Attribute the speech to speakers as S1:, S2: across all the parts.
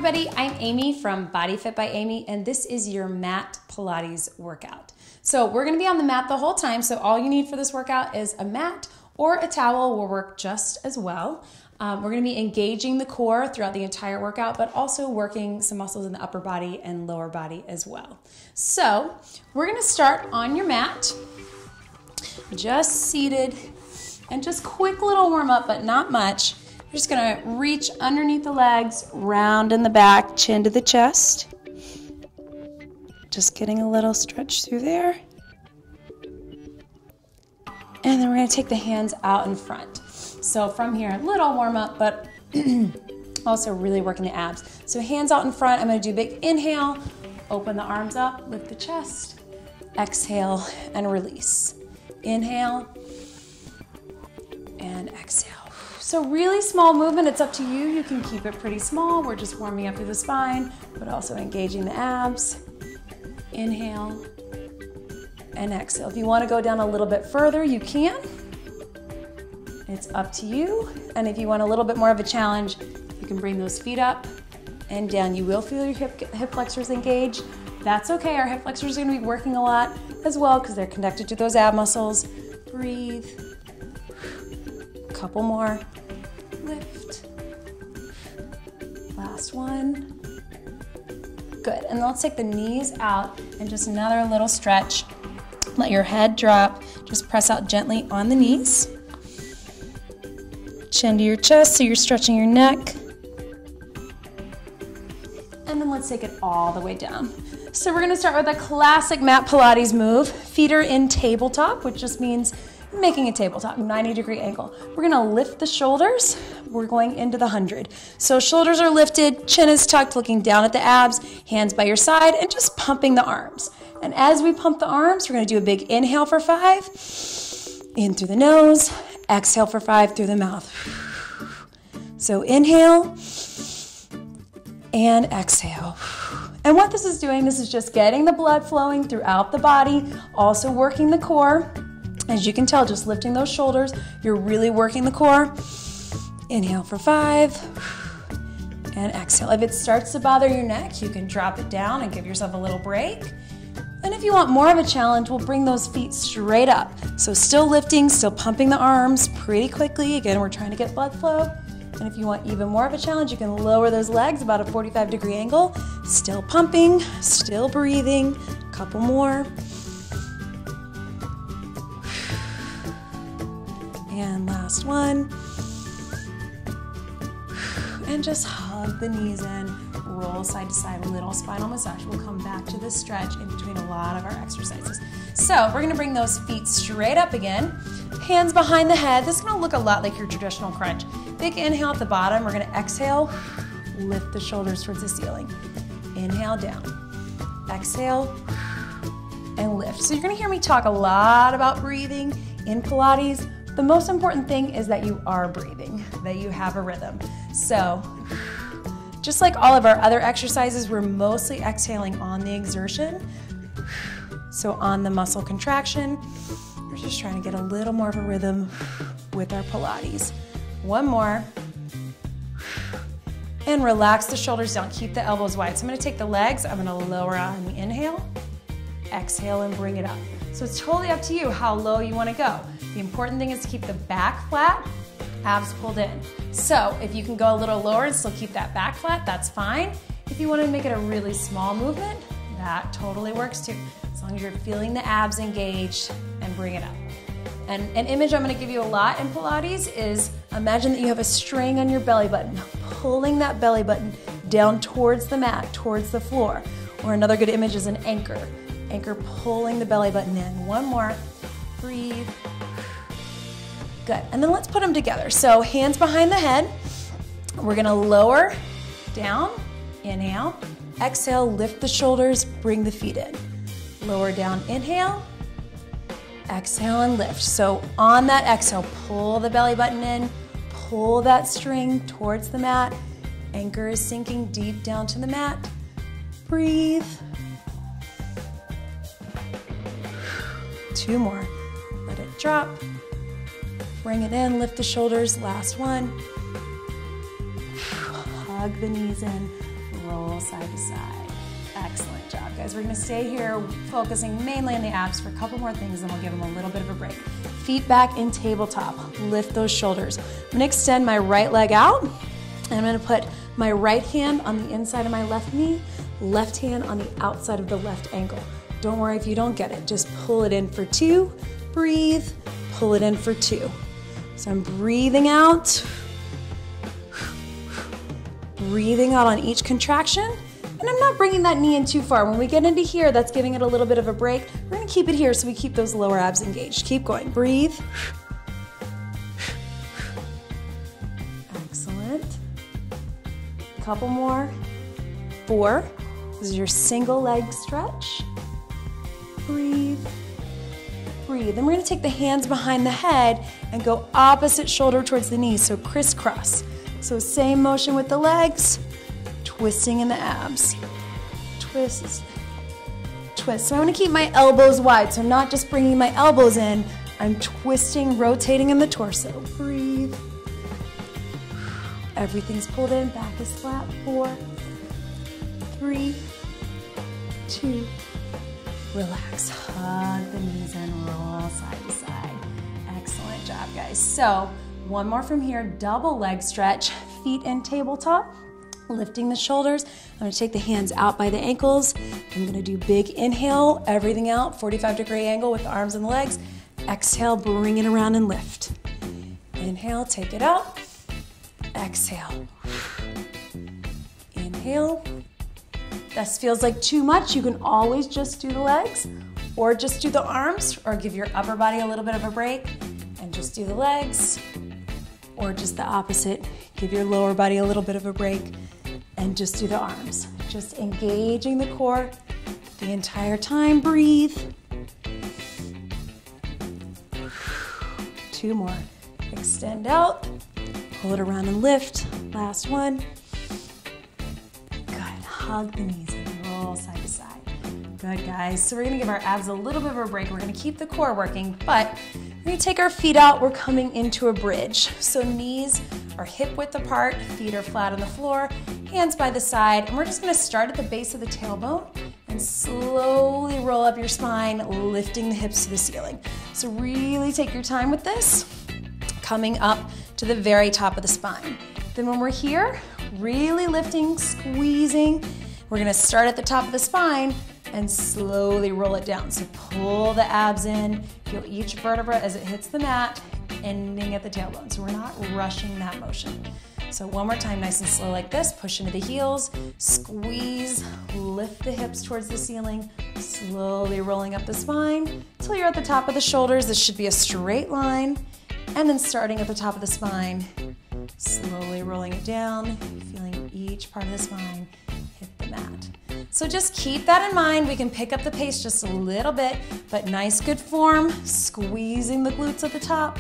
S1: everybody, I'm Amy from Body Fit by Amy, and this is your mat Pilates workout. So we're gonna be on the mat the whole time, so all you need for this workout is a mat or a towel will work just as well. We're gonna be engaging the core throughout the entire workout, but also working some muscles in the upper body and lower body as well. So we're gonna start on your mat, just seated, and just quick little warm up, but not much. You're just gonna reach underneath the legs, round in the back, chin to the chest. Just getting a little stretch through there. And then we're gonna take the hands out in front. So from here, a little warm up, but also really working the abs. So hands out in front, I'm gonna do a big inhale, open the arms up, lift the chest, exhale and release. Inhale and exhale. So really small movement, it's up to you. You can keep it pretty small. We're just warming up through the spine, but also engaging the abs. Inhale and exhale. If you want to go down a little bit further, you can. It's up to you. And if you want a little bit more of a challenge, you can bring those feet up and down. You will feel your hip flexors engage. That's okay. Our hip flexors are going to be working a lot as well because they're connected to those ab muscles. Breathe. Couple more. Lift. Last one. Good. And then let's take the knees out and just another little stretch. Let your head drop. Just press out gently on the knees. Chin to your chest so you're stretching your neck. And then let's take it all the way down. So we're gonna start with a classic mat Pilates move. Feet are in tabletop, which just means making a tabletop, 90-degree angle. We're gonna lift the shoulders. We're going into the 100. So shoulders are lifted, chin is tucked, looking down at the abs, hands by your side, and just pumping the arms. And as we pump the arms, we're gonna do a big inhale for 5, in through the nose, exhale for 5 through the mouth. So inhale and exhale. And what this is doing, this is just getting the blood flowing throughout the body, also working the core. As you can tell, just lifting those shoulders, you're really working the core. Inhale for 5, and exhale. If it starts to bother your neck, you can drop it down and give yourself a little break. And if you want more of a challenge, we'll bring those feet straight up. So still lifting, still pumping the arms pretty quickly. Again, we're trying to get blood flow. And if you want even more of a challenge, you can lower those legs about a 45-degree angle. Still pumping, still breathing. Couple more. And last one. And just hug the knees in, roll side to side, little spinal massage. We'll come back to this stretch in between a lot of our exercises. So we're gonna bring those feet straight up again. Hands behind the head. This is gonna look a lot like your traditional crunch. Big inhale at the bottom. We're gonna exhale, lift the shoulders towards the ceiling. Inhale down, exhale, and lift. So you're gonna hear me talk a lot about breathing in Pilates. The most important thing is that you are breathing, that you have a rhythm. So just like all of our other exercises, we're mostly exhaling on the exertion. So on the muscle contraction, we're just trying to get a little more of a rhythm with our Pilates. One more. And relax the shoulders down, keep the elbows wide. So I'm gonna take the legs, I'm gonna lower on the inhale, exhale and bring it up. So it's totally up to you how low you wanna go. The important thing is to keep the back flat, abs pulled in. So if you can go a little lower and still keep that back flat, that's fine. If you want to make it a really small movement, that totally works too. As long as you're feeling the abs engaged and bring it up. And an image I'm going to give you a lot in Pilates is imagine that you have a string on your belly button, pulling that belly button down towards the mat, towards the floor. Or another good image is an anchor. Anchor pulling the belly button in. One more. Breathe. Good, and then let's put them together. So hands behind the head. We're gonna lower down, inhale, exhale, lift the shoulders, bring the feet in. Lower down, inhale, exhale and lift. So on that exhale, pull the belly button in, pull that string towards the mat. Anchor is sinking deep down to the mat. Breathe. 2 more, let it drop. Bring it in, lift the shoulders, last one. Hug the knees in, roll side to side. Excellent job, guys. We're gonna stay here focusing mainly on the abs for a couple more things, and we'll give them a little bit of a break. Feet back in tabletop. Lift those shoulders. I'm gonna extend my right leg out, and I'm gonna put my right hand on the inside of my left knee, left hand on the outside of the left ankle. Don't worry if you don't get it. Just pull it in for 2, breathe, pull it in for 2. So I'm breathing out, breathing out on each contraction, and I'm not bringing that knee in too far. When we get into here, that's giving it a little bit of a break. We're gonna keep it here so we keep those lower abs engaged. Keep going, breathe. Excellent. Couple more. 4. This is your single leg stretch. Breathe, breathe. Then we're gonna take the hands behind the head and go opposite shoulder towards the knee, so crisscross. So same motion with the legs, twisting in the abs. Twist, twist. So I wanna keep my elbows wide, so I'm not just bringing my elbows in, I'm twisting, rotating in the torso. Breathe. Everything's pulled in, back is flat. 4, 3, 2, relax. Hug the knees and roll side to side. Excellent job, guys. So one more from here, double leg stretch, feet in tabletop, lifting the shoulders. I'm gonna take the hands out by the ankles. I'm gonna do big inhale, everything out, 45-degree angle with the arms and the legs. Exhale, bring it around and lift. Inhale, take it out. Exhale. Inhale. This feels like too much. You can always just do the legs or just do the arms, or give your upper body a little bit of a break and just do the legs, or just the opposite. Give your lower body a little bit of a break and just do the arms. Just engaging the core the entire time. Breathe. 2 more. Extend out, pull it around and lift. Last one. Good, hug the knees and roll side to side. Good, guys. So we're gonna give our abs a little bit of a break. We're gonna keep the core working, but we're gonna take our feet out. We're coming into a bridge. So knees are hip width apart, feet are flat on the floor, hands by the side, and we're just gonna start at the base of the tailbone and slowly roll up your spine, lifting the hips to the ceiling. So really take your time with this, coming up to the very top of the spine. Then when we're here, really lifting, squeezing, we're gonna start at the top of the spine and slowly roll it down. So pull the abs in, feel each vertebra as it hits the mat, ending at the tailbone. So we're not rushing that motion. So one more time, nice and slow like this, push into the heels, squeeze, lift the hips towards the ceiling, slowly rolling up the spine until you're at the top of the shoulders. This should be a straight line. And then starting at the top of the spine, slowly rolling it down, feeling each part of the spine hit the mat. So just keep that in mind. We can pick up the pace just a little bit, but nice, good form, squeezing the glutes at the top,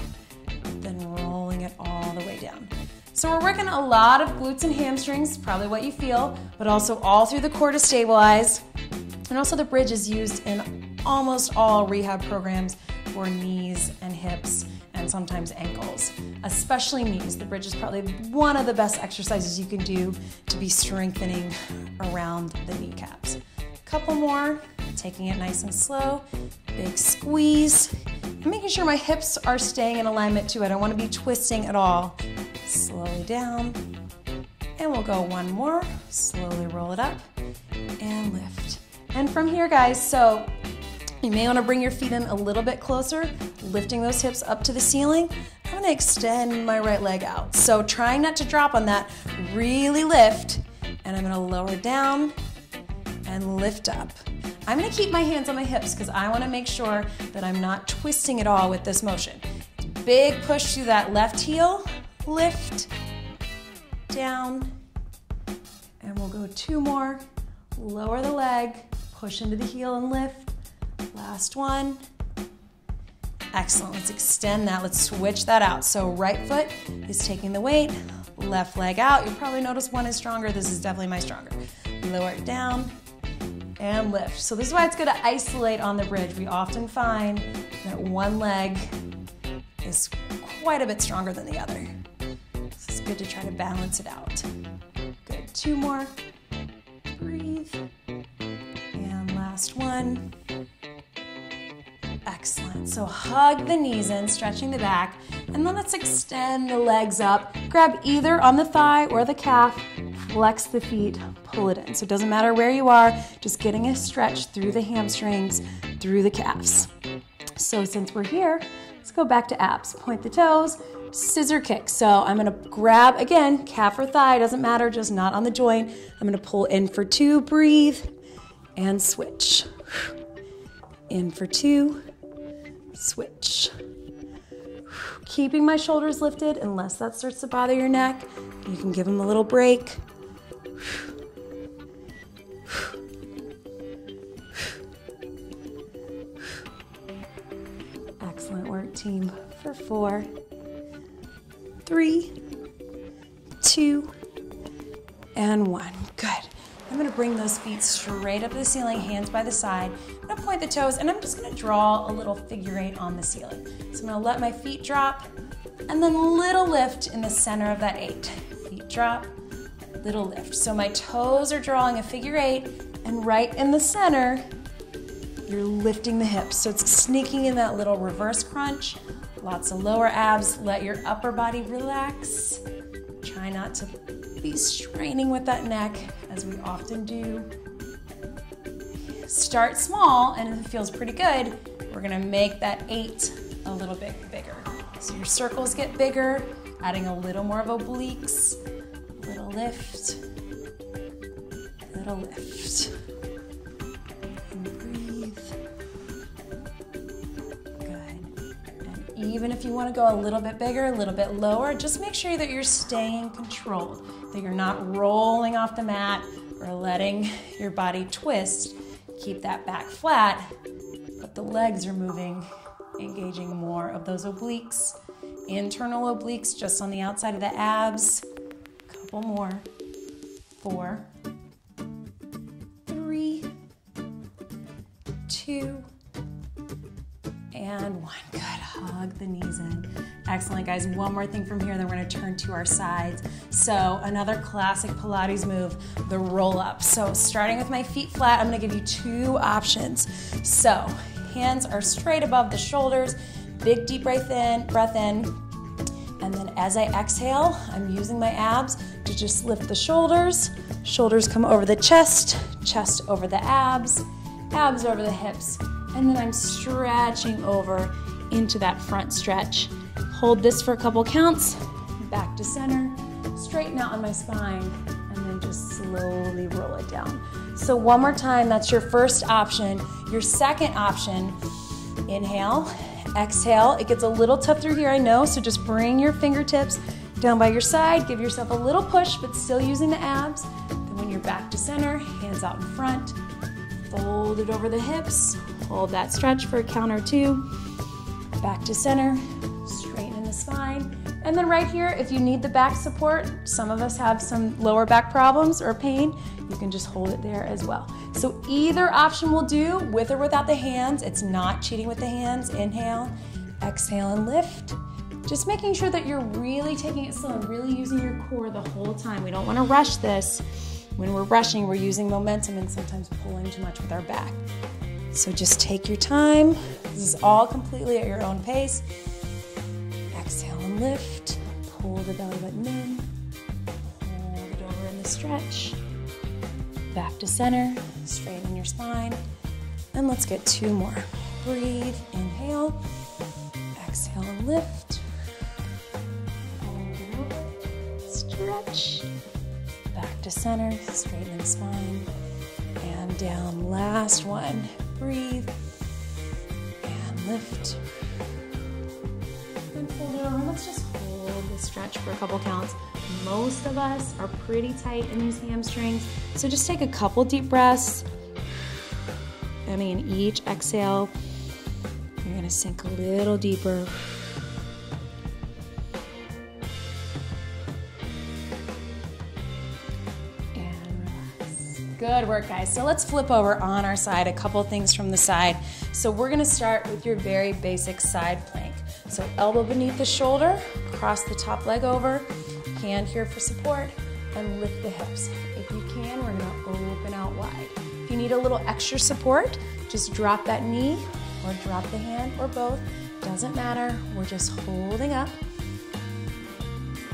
S1: then rolling it all the way down. So we're working a lot of glutes and hamstrings, probably what you feel, but also all through the core to stabilize. And also the bridge is used in almost all rehab programs for knees and hips and sometimes ankles, especially knees. The bridge is probably one of the best exercises you can do to be strengthening around the kneecaps. Couple more, taking it nice and slow, big squeeze, and making sure my hips are staying in alignment too. I don't want to be twisting at all. Slowly down, and we'll go one more, slowly roll it up, and lift. And from here, guys, so you may want to bring your feet in a little bit closer, lifting those hips up to the ceiling. I'm going to extend my right leg out. So trying not to drop on that, really lift, and I'm going to lower down and lift up. I'm going to keep my hands on my hips because I want to make sure that I'm not twisting at all with this motion. Big push through that left heel, lift, down, and we'll go 2 more. Lower the leg, push into the heel and lift. Last one. Excellent. Let's extend that. Let's switch that out. So right foot is taking the weight, left leg out. You'll probably notice one is stronger. This is definitely my stronger. Lower it down and lift. So this is why it's good to isolate on the bridge. We often find that one leg is quite a bit stronger than the other. So it's good to try to balance it out. Good. 2 more. breathe. And last one. Excellent. So hug the knees in, stretching the back, and then let's extend the legs up. Grab either on the thigh or the calf, flex the feet, pull it in. So it doesn't matter where you are, just getting a stretch through the hamstrings, through the calves. So since we're here, let's go back to abs. Point the toes, scissor kick. So I'm gonna grab, again, calf or thigh, doesn't matter, just not on the joint. I'm gonna pull in for 2, breathe, and switch. In for 2, switch. Keeping my shoulders lifted, unless that starts to bother your neck. You can give them a little break. Excellent work, team. For 4, 3, 2, and 1. Good. I'm gonna bring those feet straight up to the ceiling, hands by the side. I'm gonna point the toes, and I'm just gonna draw a little figure 8 on the ceiling. So I'm gonna let my feet drop, and then little lift in the center of that 8. Feet drop, little lift. So my toes are drawing a figure 8, and right in the center, you're lifting the hips. So it's sneaking in that little reverse crunch. Lots of lower abs. Let your upper body relax. Try not to be straining with that neck, as we often do. Start small, and if it feels pretty good, we're gonna make that 8 a little bit bigger. So your circles get bigger, adding a little more of obliques. Little lift, little lift. And breathe. Good. And even if you wanna go a little bit bigger, a little bit lower, just make sure that you're staying controlled, that you're not rolling off the mat or letting your body twist. Keep that back flat, but the legs are moving, engaging more of those obliques, internal obliques just on the outside of the abs. Couple more. 4, 3, 2, and 1. Good. Hug the knees in. Excellent, guys. One more thing from here, then we're gonna turn to our sides. So another classic Pilates move, the roll up. So starting with my feet flat, I'm gonna give you 2 options. So hands are straight above the shoulders, big deep breath in, and then as I exhale, I'm using my abs to just lift the shoulders. Shoulders come over the chest, chest over the abs, abs over the hips, and then I'm stretching over into that front stretch. Hold this for a couple counts, back to center, straighten out on my spine, and then just slowly roll it down. So one more time, that's your first option. Your second option, inhale, exhale. It gets a little tough through here, I know, so just bring your fingertips down by your side, give yourself a little push, but still using the abs. Then when you're back to center, hands out in front, fold it over the hips, hold that stretch for a count or 2, back to center, straighten the spine. And then right here, if you need the back support, some of us have some lower back problems or pain, you can just hold it there as well. So either option will do, with or without the hands. It's not cheating with the hands. Inhale, exhale, and lift. Just making sure that you're really taking it slow and really using your core the whole time. We don't want to rush this. When we're rushing, we're using momentum and sometimes pulling too much with our back. So just take your time. This is all completely at your own pace. Exhale and lift. Pull the belly button in. Hold it over in the stretch. Back to center. Straighten your spine. And let's get 2 more. Breathe. Inhale. Exhale and lift. Hold it over. Stretch. Back to center. Straighten the spine. And down. Last one. Breathe. And lift. And fold it over. Let's just hold the stretch for a couple counts. Most of us are pretty tight in these hamstrings, so just take a couple deep breaths. And in each exhale, you're gonna sink a little deeper. And relax. Good work, guys. So let's flip over on our side, a couple things from the side. So we're gonna start with your very basic side plank. So elbow beneath the shoulder, cross the top leg over, hand here for support, and lift the hips. If you can, we're gonna open out out wide. If you need a little extra support, just drop that knee or drop the hand or both. Doesn't matter. We're just holding up.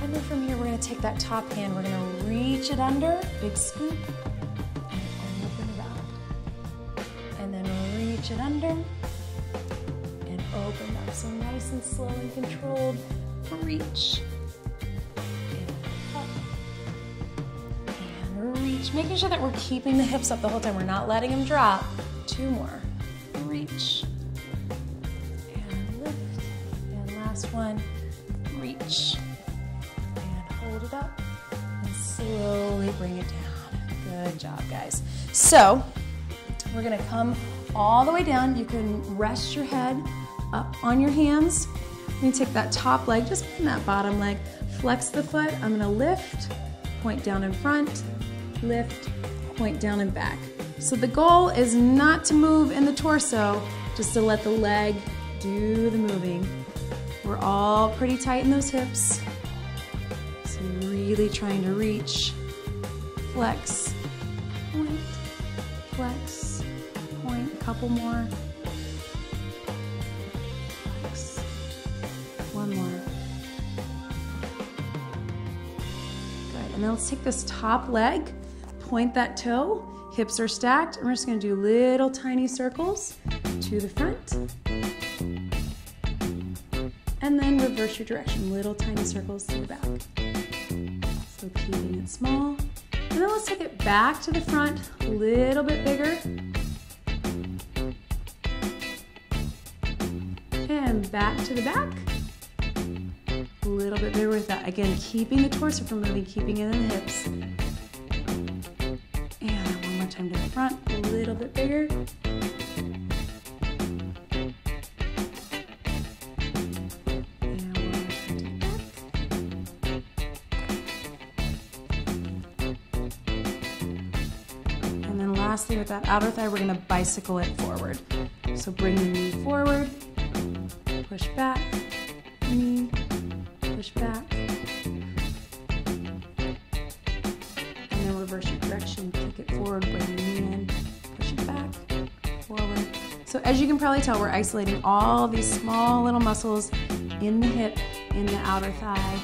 S1: And then from here, we're going to take that top hand. We're going to reach it under, big scoop, and open it up. And then reach it under and open up. So nice and slow and controlled. Reach. And up. And reach. Making sure that we're keeping the hips up the whole time. We're not letting them drop. 2 more. Reach. And lift. And last one. Reach. Hold it up and slowly bring it down. Good job, guys. So we're gonna come all the way down. You can rest your head up on your hands. You're gonna take that top leg, just on that bottom leg, flex the foot. I'm gonna lift, point down in front, lift, point down and back. So the goal is not to move in the torso, just to let the leg do the moving. We're all pretty tight in those hips. Really trying to reach, flex, point, flex, point, couple more, flex, one more. Good, and then let's take this top leg, point that toe, hips are stacked, and we're just gonna do little tiny circles to the front, and then reverse your direction, little tiny circles to the back. So keeping it small. And then let's take it back to the front, a little bit bigger. And back to the back. A little bit bigger with that. Again, keeping the torso from moving, keeping it in the hips. And one more time to the front, a little bit bigger. Lastly, with that outer thigh, we're going to bicycle it forward. So bring the knee forward, push back, knee, push back, and then reverse your direction, kick it forward, bring the knee in, push it back, forward. So as you can probably tell, we're isolating all these small little muscles in the hip, in the outer thigh.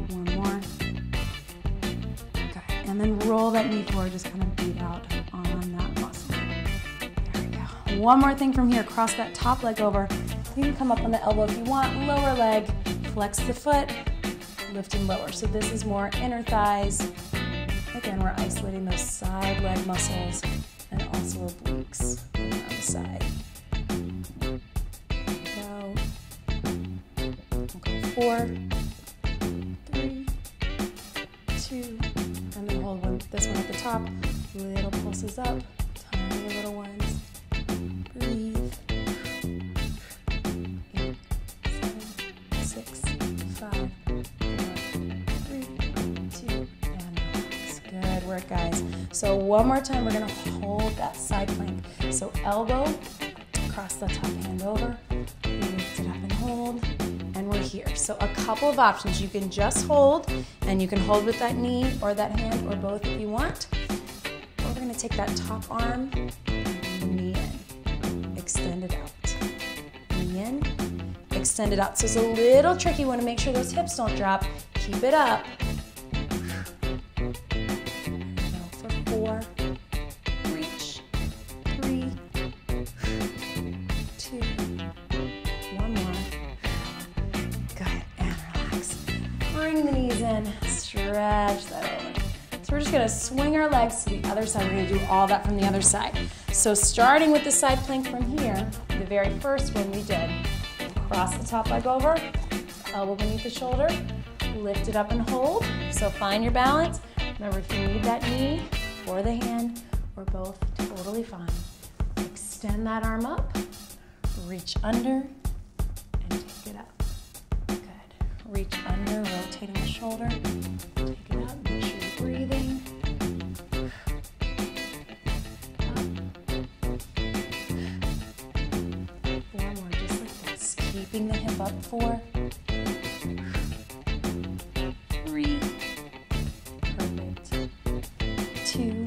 S1: One more. Okay, and then roll that knee forward, just kind of beat out on that muscle. There we go. One more thing from here, cross that top leg over. You can come up on the elbow if you want, lower leg, flex the foot, lift and lower. So this is more inner thighs. Again, we're isolating those side leg muscles and also obliques on the other side. Go. Okay, 4, 3, 2, and then hold this one at the top. Little pulses up, tiny little ones. Breathe. 8, 7, 6, 5, 4, 3, 2, and relax. Good work, guys. So one more time, we're gonna hold that side plank. So elbow, cross the top hand over, lift it up and hold, and we're here. So a couple of options. You can just hold, and you can hold with that knee or that hand or both if you want. Or we're gonna take that top arm, knee in, extend it out. Knee in, extend it out. So it's a little tricky. You wanna make sure those hips don't drop. Keep it up. For 4, reach, 3, 2, one more. Good, and relax. Bring the knees in, stretch that over. So we're just gonna swing our legs to the other side. We're gonna do all that from the other side. So starting with the side plank from here, the very first one we did, cross the top leg over, elbow beneath the shoulder, lift it up and hold. So find your balance. Remember, if you need that knee or the hand or both, totally fine. Extend that arm up, reach under, and take it up. Good. Reach under, rotating the shoulder. Take it up, make sure you're breathing. Up. 4 more, just like this. Keeping the hip up. 4, 3, perfect. 2,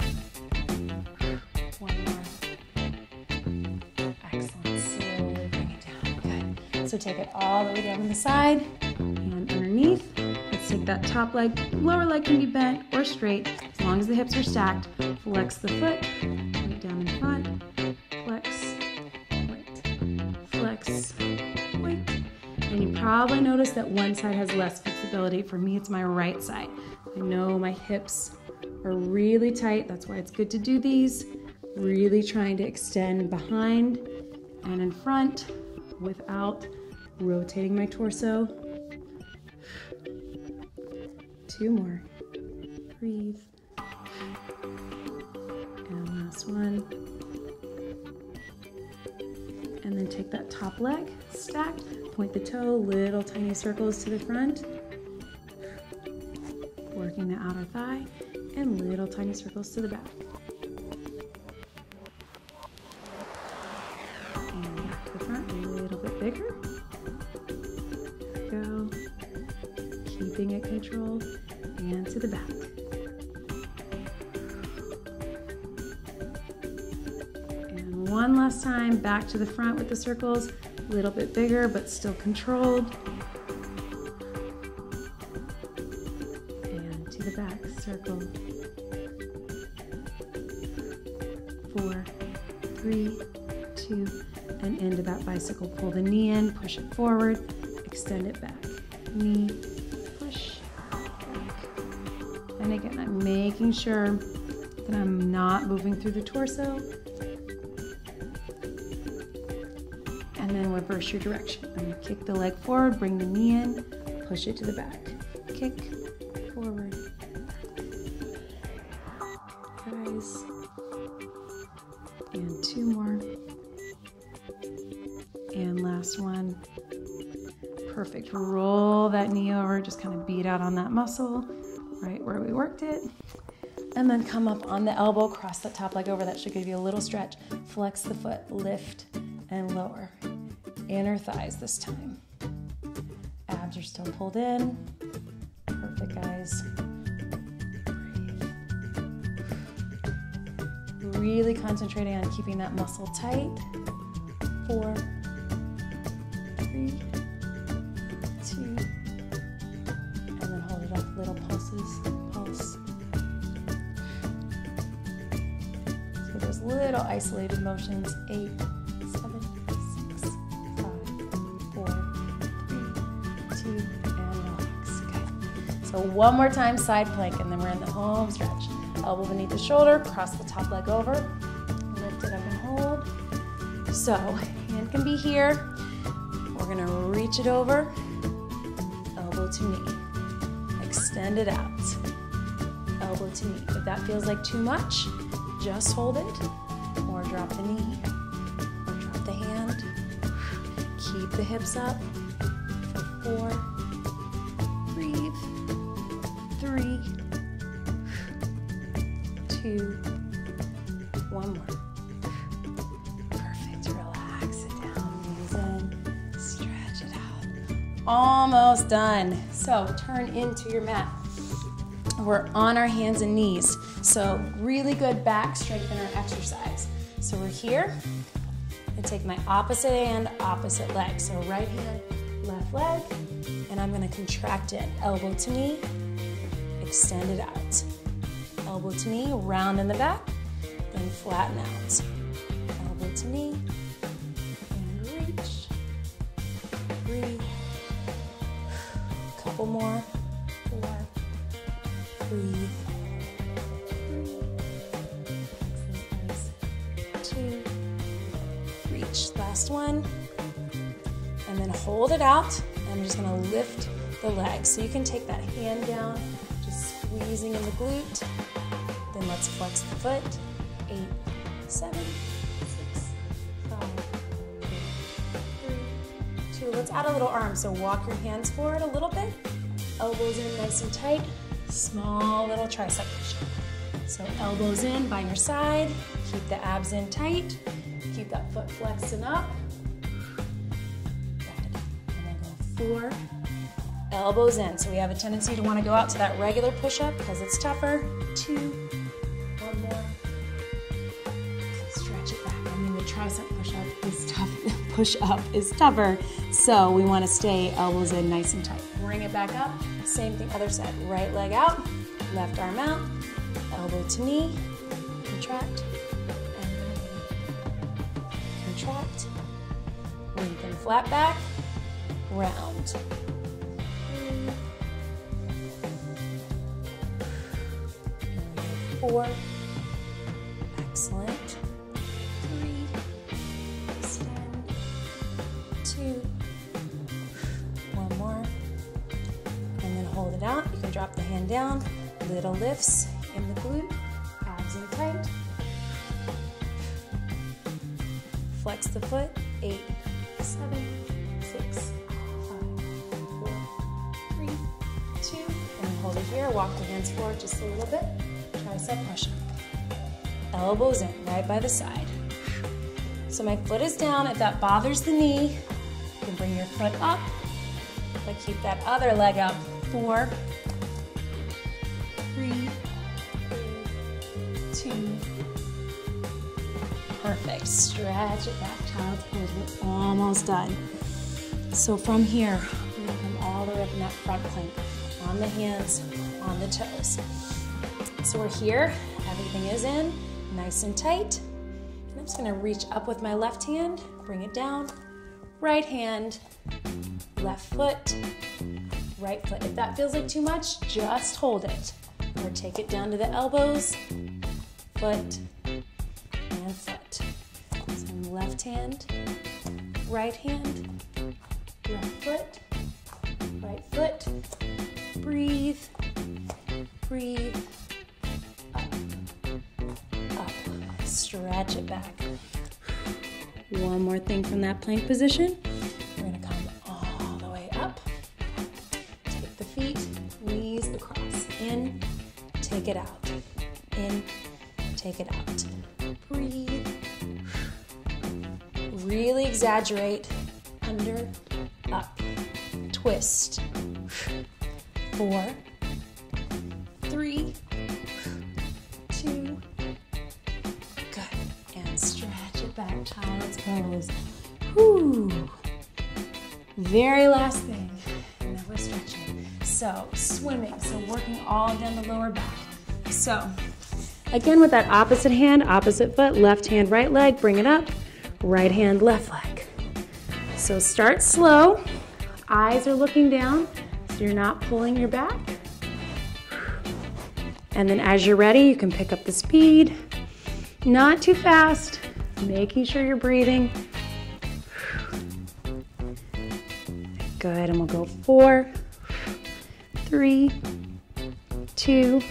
S1: So take it all the way down to the side and underneath. Let's take that top leg, lower leg can be bent or straight, as long as the hips are stacked. Flex the foot, right down in front, flex, point, flex, point. And you probably notice that one side has less flexibility. For me, it's my right side. I know my hips are really tight. That's why it's good to do these. Really trying to extend behind and in front without rotating my torso. 2 more. Breathe. And last one. And then take that top leg, stack, point the toe, little tiny circles to the front. Working the outer thigh, and little tiny circles to the back. And back to the front, a little bit bigger. Go. Keeping it controlled, and to the back. And one last time, back to the front with the circles, a little bit bigger, but still controlled. And to the back, circle. 4, 3, 2, and into that bicycle. Pull the knee in, push it forward, extend it back. Knee, push, back. And again, I'm making sure that I'm not moving through the torso. And then reverse your direction. I'm gonna kick the leg forward, bring the knee in, push it to the back. Kick, forward. Guys. And 2 more. And last one. Perfect. Roll that knee over, just kind of beat out on that muscle, right where we worked it. And then come up on the elbow, cross that top leg over. That should give you a little stretch. Flex the foot, lift and lower. Inner thighs this time. Abs are still pulled in. Perfect, guys. Breathe. Really concentrating on keeping that muscle tight. 4, 3, 2, and then hold it up, little pulses, pulse. So those little isolated motions, 8, 7, 6, 5, 4, 3, 2, and relax. Okay. So one more time, side plank, and then we're in the home stretch. Elbow beneath the shoulder, cross the top leg over, lift it up and hold. So, hand can be here. We're gonna reach it over, elbow to knee. Extend it out, elbow to knee. If that feels like too much, just hold it, or drop the knee, or drop the hand. Keep the hips up for 4, breathe, 3, 2, 1 more. Perfect, relax it down, knees in, stretch it out. Almost done. So turn into your mat. We're on our hands and knees. So really good back strengthener exercise. So we're here, and take my opposite hand, opposite leg. So right hand, left leg, and I'm gonna contract in, elbow to knee, extend it out. Elbow to knee, round in the back, then flatten out. Elbow to knee, and reach, breathe. Couple more, 4, breathe, 3, 2, reach. Last one, and then hold it out. I'm just gonna lift the leg. So you can take that hand down, just squeezing in the glute. Then let's flex the foot. 8, 7, 6, 5, 4, 3, 2. Let's add a little arm. So walk your hands forward a little bit. Elbows in nice and tight. Small little tricep push. So elbows in by your side. Keep the abs in tight. Keep that foot flexed and up. Good. And then go 4. Elbows in. So we have a tendency to want to go out to that regular push-up because it's tougher. 2, 1 more. Stretch it back. I mean, the tricep push-up is tough. push-up is tougher. So we want to stay elbows in nice and tight. Bring it back up. Same thing, other side. Right leg out, left arm out, elbow to knee, contract, and contract, lengthen flat back, round. 4, excellent, 3, extend, 2, 1 more, and then hold it out. You can drop the hand down, little lifts in the glute, abs in tight, flex the foot, 8, 7, 6, 5, 4, 3, 2, and then hold it here, walk the hands forward just a little bit. Tricep push-up. Elbows in, right by the side. So my foot is down. If that bothers the knee, you can bring your foot up, but keep that other leg up. 4, 3, 2, perfect. Stretch it back, child's pose. We're almost done. So from here, we're gonna come all the way up in that front plank, on the hands, on the toes. So we're here, everything is in, nice and tight. And I'm just gonna reach up with my left hand, bring it down, right hand, left foot, right foot. If that feels like too much, just hold it. Or take it down to the elbows, foot, and foot. So left hand, left foot, right foot. Breathe, breathe. Stretch it back. One more thing from that plank position. We're gonna come all the way up. Take the feet, knees across. In, take it out. In, take it out. Breathe. Really exaggerate. Under, up. Twist. 4, 3, 2, stretch it back, child's pose. Whew. Very last thing, and then we're stretching. So swimming, so working all down the lower back. So again with that opposite hand, opposite foot, left hand, right leg, bring it up, right hand, left leg. So start slow, eyes are looking down, so you're not pulling your back. And then as you're ready, you can pick up the speed. Not too fast, making sure you're breathing. Good, and we'll go 4, 3, 2,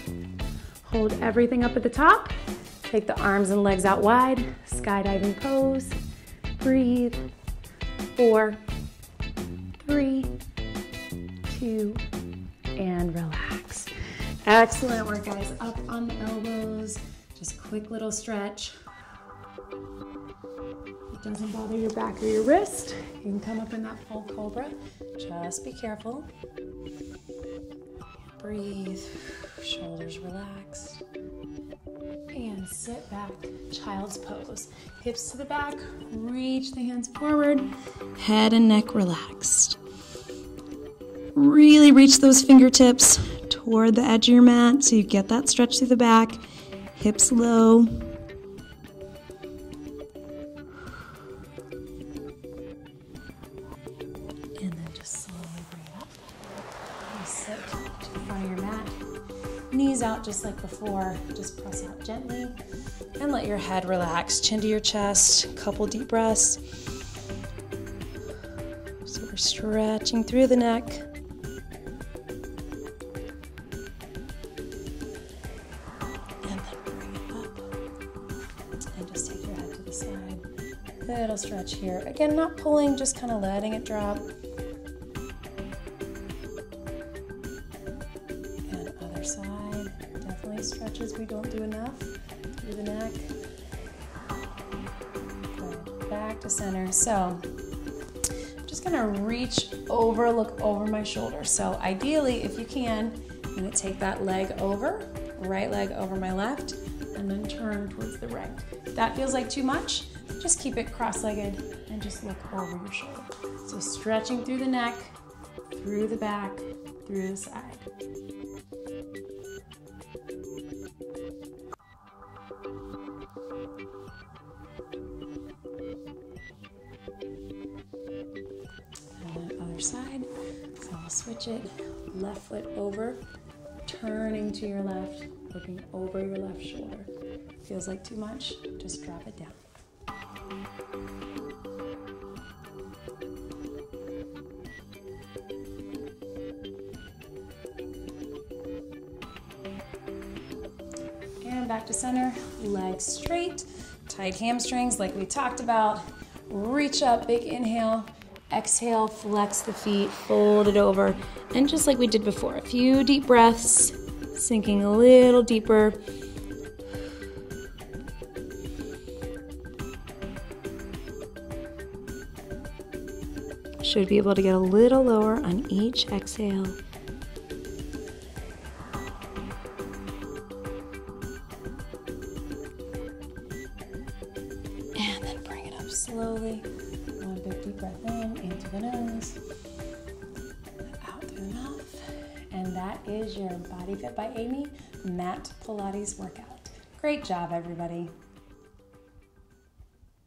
S1: hold everything up at the top. Take the arms and legs out wide, skydiving pose. Breathe, 4, 3, 2, and relax. Excellent work, guys. Up on the elbows. Just quick little stretch. It doesn't bother your back or your wrist. You can come up in that full cobra. Just be careful. Breathe. Shoulders relaxed. And sit back. Child's pose. Hips to the back. Reach the hands forward. Head and neck relaxed. Really reach those fingertips toward the edge of your mat so you get that stretch through the back. Hips low. And then just slowly bring it up. And sit to the front of your mat. Knees out just like before. Just press out gently. And let your head relax. Chin to your chest. A couple deep breaths. So we're stretching through the neck. Little stretch here. Again, not pulling, just kind of letting it drop. And other side. Definitely stretches we don't do enough. Through the neck. Good. Back to center. So I'm just gonna reach over, look over my shoulder. So ideally, if you can, I'm gonna take that leg over, right leg over my left, and then turn towards the right. If that feels like too much, just keep it cross-legged and just look over your shoulder. So stretching through the neck, through the back, through the side. And then other side. So I'll switch it, left foot over, turning to your left, looking over your left shoulder. Feels like too much? Just drop it down. And back to center, legs straight, tight hamstrings like we talked about. Reach up, big inhale. Exhale, flex the feet, fold it over. And just like we did before, a few deep breaths, sinking a little deeper. Should be able to get a little lower on each exhale. And then bring it up slowly. One big deep breath in through the nose, out through the mouth. And that is your Body Fit by Amy Mat Pilates workout. Great job, everybody.